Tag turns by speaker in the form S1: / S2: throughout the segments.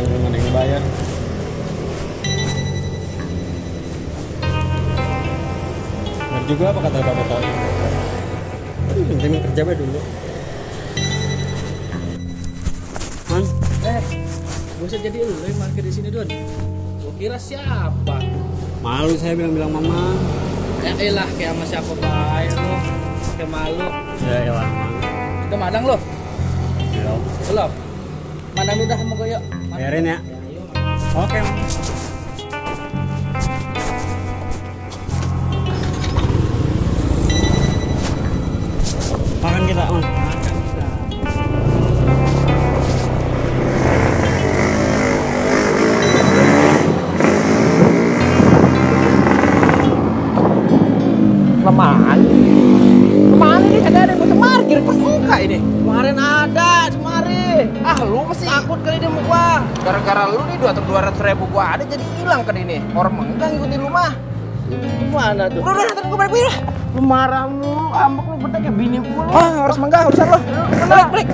S1: mana yang bayar. Benar juga apa kata bapak tadi. Penting kerja bae dulu. Man,
S2: Gak usah jadi lu yang parkir di sini, Don. Gua kira siapa?
S1: malu saya bilang-bilang mama.
S2: Ya elah, kayak sama siapa baik lu. Kayak malu.
S1: Ya elah, Mang.
S2: Udah madang lu?
S1: Belum.
S2: Belum? Madang udah mau gue yuk.
S1: Bayarin ya. Oke, Mang. Makan kita, Mang.
S2: Kelamaan. Kemana ini? Kagak ada yang mau parkir. Kok enggak ini? Kemarin ada, kemarin. Ah, lu masih takut kali dia sama gua. Gara-gara lu nih 200.000 gua ada jadi hilang kan ini. Orang enggak ngikutin lu mah. Gimana tuh? Udah, ntar gua balik lah. Lu marah lu, ambek lu gede kayak bini gua. Ah, harus menggah urusan lu. Balik.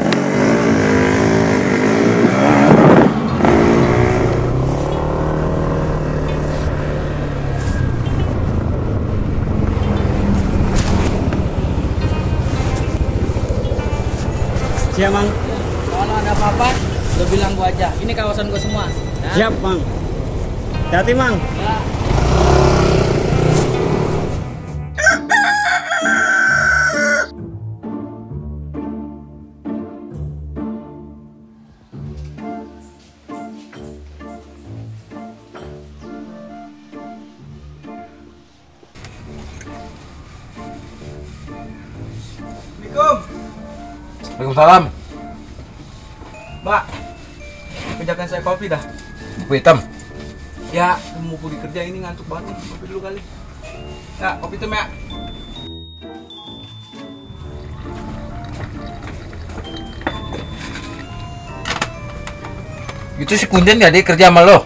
S1: Siap, Mang.
S2: Kalau ada apa-apa, lu bilang gua aja. Ini kawasan gua semua. Ya?
S1: Siap, Mang. Hati-hati, Mang.
S2: Ya.
S3: Waalaikumsalam.
S4: Mbak, kerjakan saya kopi dah.
S3: Kopi hitam.
S4: Ya, mau pergi kerja ini ngantuk banget nih. Kopi dulu kali. Ya, kopi hitam ya.
S3: Itu si Kunjen jadi kerja sama lo?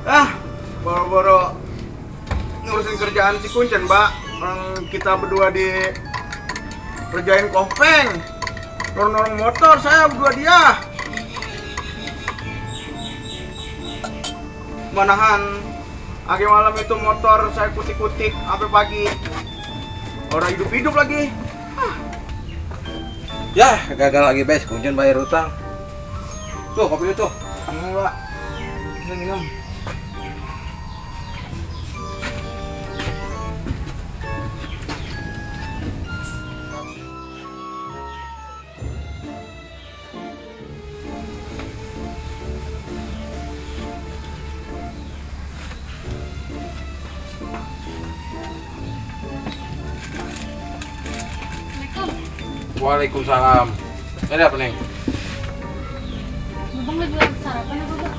S4: Ah, boro-boro ngurusin kerjaan si Kuncen, Mbak. Orang kita berdua di kerjain kopeng. Dorong motor saya berdua dia. Manahan agi malam itu motor saya kutik-kutik sampai pagi. Orang hidup-hidup lagi.
S3: Ya, gagal lagi bes. Kunjen bayar utang. Tuh, kopi lu tuh.
S4: Mbak, bisa minum.
S3: Waalaikumsalam. Ada apa, Neng?
S5: Abang lagi lagi sarapan apa, Pak?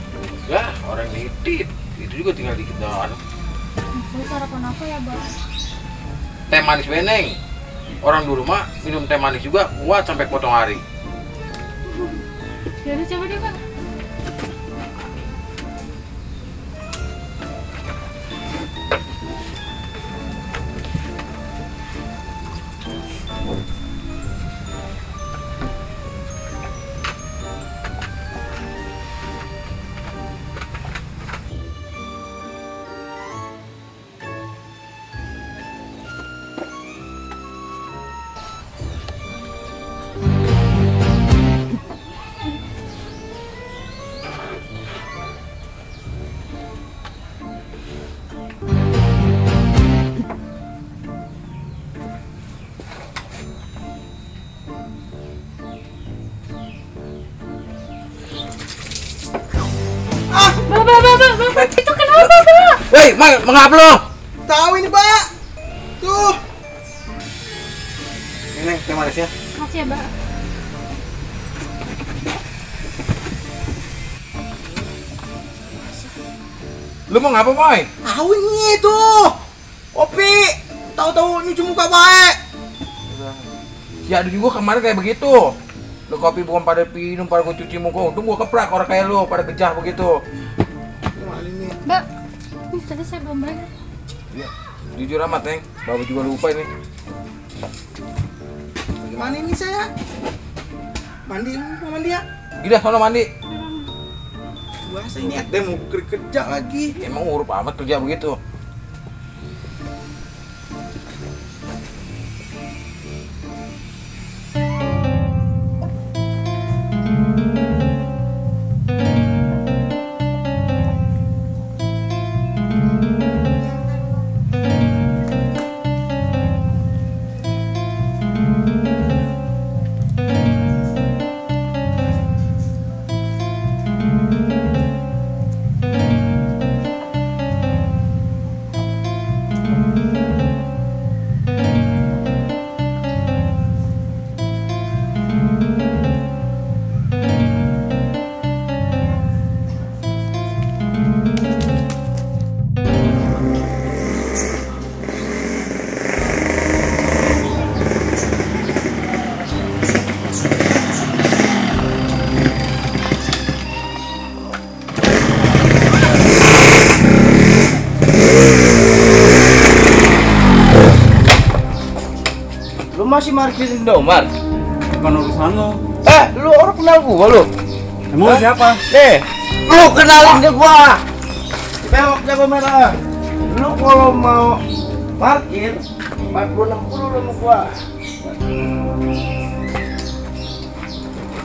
S3: Ya, orang nitip. Itu juga tinggal dikit doang.
S5: Lu sarapan apa ya, Bang?
S3: Teh manis beneng. Orang dulu mah minum teh manis juga kuat sampai potong hari.
S5: Yaudah, coba deh, Pak. Bapak, itu kenapa, Pak?
S3: Woi, mengapa lo?
S4: Tahu ini, Pak. Tuh. Ini teh manisnya.
S5: Makasih ya, Pak.
S3: Lu mau ngapa, Boy?
S4: Tahu ini tuh. Kopi. Tahu-tahu nyuci muka baik.
S3: Ya ada juga kemarin kayak begitu. Lu kopi bukan pada minum, pada gua cuci muka. Untung gua keprak orang kayak lu, pada gejah begitu.
S5: Mbak, ini tadi saya belum bayar.
S3: Iya, jujur amat, Neng. Bapak juga lupa ini.
S4: Gimana ini saya? Mandi, mau mandi ya?
S3: Udah, sono mandi.
S4: Biasa ini ada mau kerja lagi.
S3: Emang huruf amat kerja begitu.
S2: Lu masih parkirin Indomart?
S1: Bukan urusan lo.
S2: Lu orang kenal gua lu?
S1: Emang lu siapa?
S2: Nih, lu kenalin ke gua. Bewok jago merah. Lu kalau mau parkir 40-60 sama gua.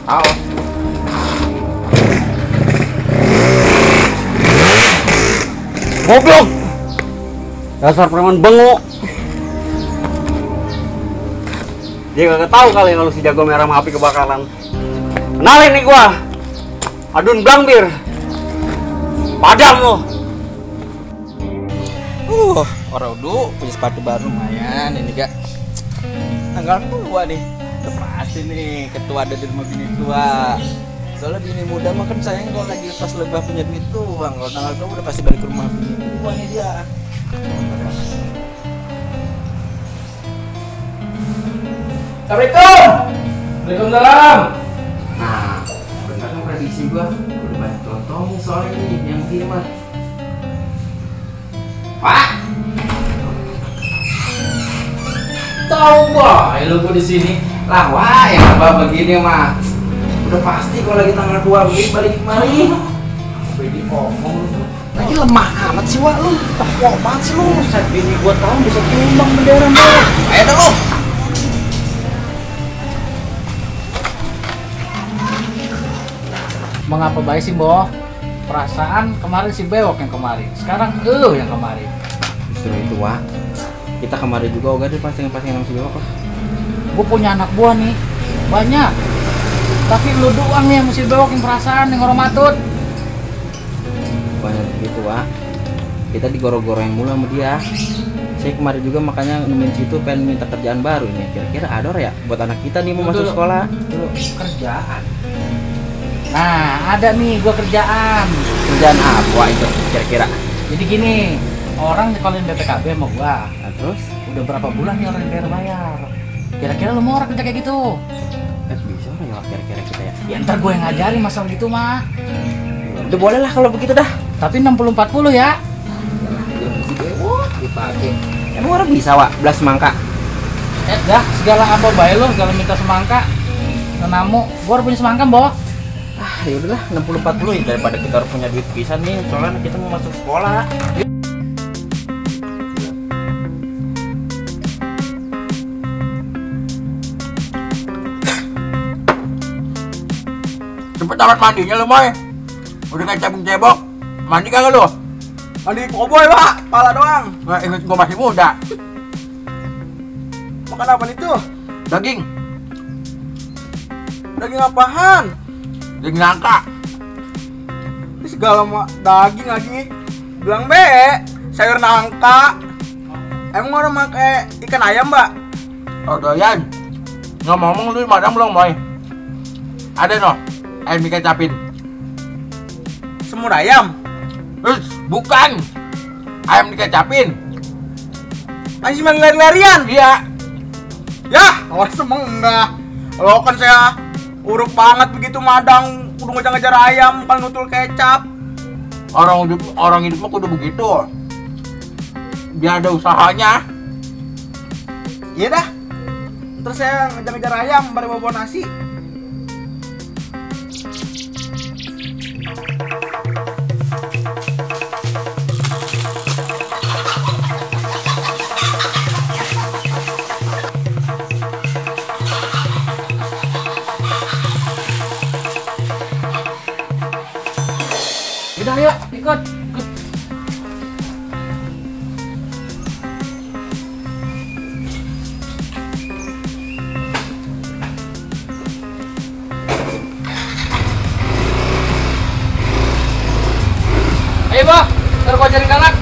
S3: Awas.
S1: Goblok. Dasar preman bengok. Dia kagak tahu kali kalau si jago merah sama api kebakaran. Kenalin nih gua. Adun Blangbir. Padam lo.
S2: Orang dulu punya sepatu baru lumayan ini gak tanggal tua nih. Udah pasti nih ketua ada di rumah bini tua. Soalnya bini muda mah kan sayang kalau lagi pas lebah punya duit doang. Kalau tanggal tua udah pasti balik ke rumah bini tua nih dia. Assalamualaikum. Waalaikumsalam. Nah, benar kan prediksi gua. Udah banyak contohnya soalnya ini yang firman. Pak. Tahu gua, lu gua di sini. Lah, wah, yang apa begini mah. Udah pasti kalau lagi tanggal 2 begini balik kemari. Bedi ngomong lu. Lagi lemah amat sih, Wak, lu. Wah, apaan sih lu? Set bini gua tahu bisa tumbang bendera merah. Ayo dah lu.
S6: Mengapa baik sih, Boh? Perasaan kemarin si Bewok yang kemarin, sekarang lu yang kemarin.
S2: Justru itu, Wak. Kita kemarin juga udah pasang-pasang sama si Bewok.
S6: Gue punya anak buah nih, banyak. Tapi lu doang nih yang mesti Bewok yang perasaan, yang hormatut.
S2: Banyak begitu, Wak. Kita digoro-goroin mulu sama dia. Saya kemarin juga makanya nemuin situ pengen minta kerjaan baru nih. Kira-kira ada ya buat anak kita nih mau masuk sekolah.
S6: Dulu kerjaan. Nah, ada nih gua kerjaan.
S2: Kerjaan apa itu kira-kira?
S6: Jadi gini, orang nyekolin BPKB sama gua.
S2: Nah, terus?
S6: Udah berapa bulan nih orang yang bayar? Kira-kira lu mau orang kerja kayak gitu?
S2: Bisa orang ya kira-kira kita ya.
S6: Ya ntar gue yang ngajarin masalah gitu mah.
S2: Udah boleh lah kalau begitu dah.
S6: Tapi 60-40 ya.
S2: Dipakai. Emang orang bisa, Wak, belas semangka?
S6: Dah, segala apa baik lo, segala minta semangka. Nenamu, gua harus punya semangka, Boh.
S2: Ya udahlah 60-40 ya daripada kita harus punya duit pisan nih soalnya kita mau masuk sekolah.
S3: Cepet amat mandinya lu, Moy. Udah kayak cabung-cebok. Mandi kagak lu?
S4: Mandi koboy, Pak. Pala doang.
S3: Nggak inget gua masih muda.
S4: Makan apa itu?
S3: Daging.
S4: Daging apaan?
S3: Daging nangka.
S4: Ini segala daging lagi. Bilang be, sayur nangka. Emang orang pakai ikan ayam, Mbak?
S3: Oh doyan. Ngomong-ngomong lu madam belum, Moy? Ada no? Ayam dikecapin.
S4: Semur ayam.
S3: Bukan. Ayam dikecapin.
S4: Masih lari-larian.
S3: Iya.
S4: Ya, awas emang enggak. Kalau kan saya uruk banget begitu madang, kudu ngejar-ngejar ayam, kan nutul kecap.
S3: Orang hidup mah kudu begitu. Dia ada usahanya.
S4: Iya dah. Terus saya ngejar-ngejar ayam baru bawa nasi.
S6: Udah yuk, ikut.
S2: Ayo, Bah. Ntar gua cari anak.